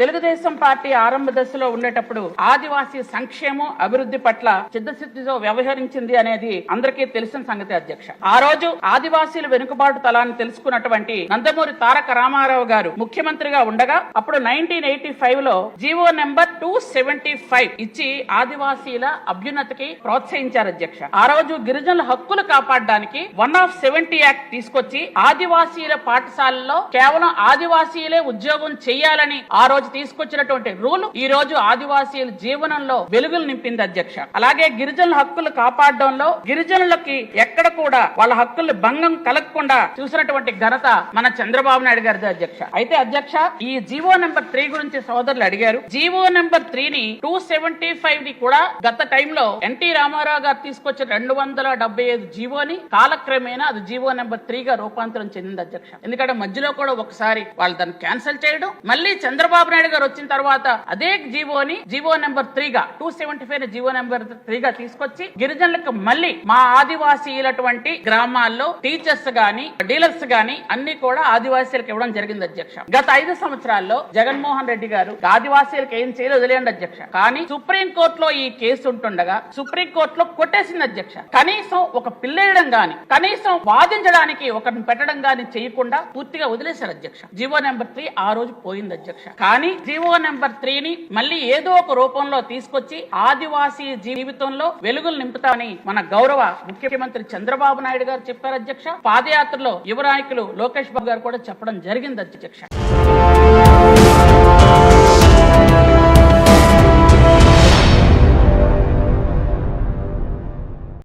Telugu Desam party ఆరంభ దశలో ఉండేటప్పుడు ఆదివాసీ సంక్షేమం అభివృద్ధి పట్ల చిత్తశుద్ధితో వ్యవహరించింది అనేది అందరికీ తెలిసిన సంగతి అధ్యక్ష. ఆ రోజు ఆదివాసీల వెనుకబాటు తలాన్ని తెలుసుకున్నటువంటి నందమూరి తారక రామారావు గారు ముఖ్యమంత్రిగా ఉండగా అప్పుడు 1985 లో జీవో నెంబర్ 275 ఇచ్చి ఆదివాసీల అభ్యున్నతికి ప్రోత్సహించారు అధ్యక్ష. ఆ రోజు గిరిజనుల హక్కులు కాపాడడానికి 170 యాక్ట్ తీసుకొచ్చి ఆదివాసీల పాఠశాలలో కేవలం ఆదివాసీలే ఉద్యోగం చేయాలని ఆ రోజు తీసుకొచ్చినటువంటి రూల్ ఈ రోజు ఆదివాసీల జీవనంలో వెలుగులు నింపింది అధ్యక్ష. అలాగే గిరిజనుల హక్కులు కాపాడడంలో గిరిజనులకి ఎక్కడ కూడా వాళ్ళ హక్కులు భంగం కలగకుండా చూసినటువంటి ఘనత మన చంద్రబాబు నాయుడు గారిది అధ్యక్ష. అయితే అధ్యక్ష, ఈ జీవో నెంబర్ 3 గురించి సోదరులు అడిగారు. జీవో నెంబర్ 3 ని 275 ని కూడా గత టైంలో ఎన్టీ రామారావు గారు తీసుకొచ్చిన 275 జీవోని కాలక్రమేణా అది జీవో నెంబర్ 3 గా రూపాంతరం చెందింది అధ్యక్ష. ఎందుకంటే మధ్యలో కూడా ఒకసారి వాళ్ళు దాన్ని క్యాన్సిల్ చేయడం, మళ్ళీ చంద్రబాబు నాయుడు గారు వచ్చిన తర్వాత అదే జీవోని జీవో నెంబర్ 3 గా 275 జీవో నెంబర్ 3 గా తీసుకొచ్చి గిరిజనులకు మళ్ళీ మా ఆదివాసీలటువంటి గ్రామాల్లో టీచర్స్ గాని డీలర్స్ గాని అన్ని కూడా ఆదివాసీలకు ఇవ్వడం జరిగింది అధ్యక్ష. గత 5 సంవత్సరాల్లో జగన్మోహన్ రెడ్డి గారు ఆదివాసీలకు ఏం చేయలేదు వదిలేయండి అధ్యక్ష. కానీ సుప్రీం కోర్టులో ఈ కేసు ఉంటుండగా సుప్రీం కోర్టులో కొట్టేసింది అధ్యక్ష. కనీసం ఒక పిల్లేయడం గాని కనీసం వాదించడానికి ఒకరిని పెట్టడం గాని చేయకుండా పూర్తిగా వదిలేశారు అధ్యక్ష. జీవో నెంబర్ 3 ఆ రోజు పోయింది అధ్యక్ష. కానీ జీవో నెంబర్ 3 ని మళ్ళీ ఏదో ఒక రూపంలో తీసుకొచ్చి ఆదివాసీ జీవితంలో వెలుగులు నింపుతామని మన గౌరవ ముఖ్యమంత్రి చంద్రబాబు నాయుడు గారు చెప్పారు అధ్యక్ష. పాదయాత్రలో యువ నాయకులు లోకేష్ బాబు గారు కూడా చెప్పడం జరిగింది అధ్యక్ష.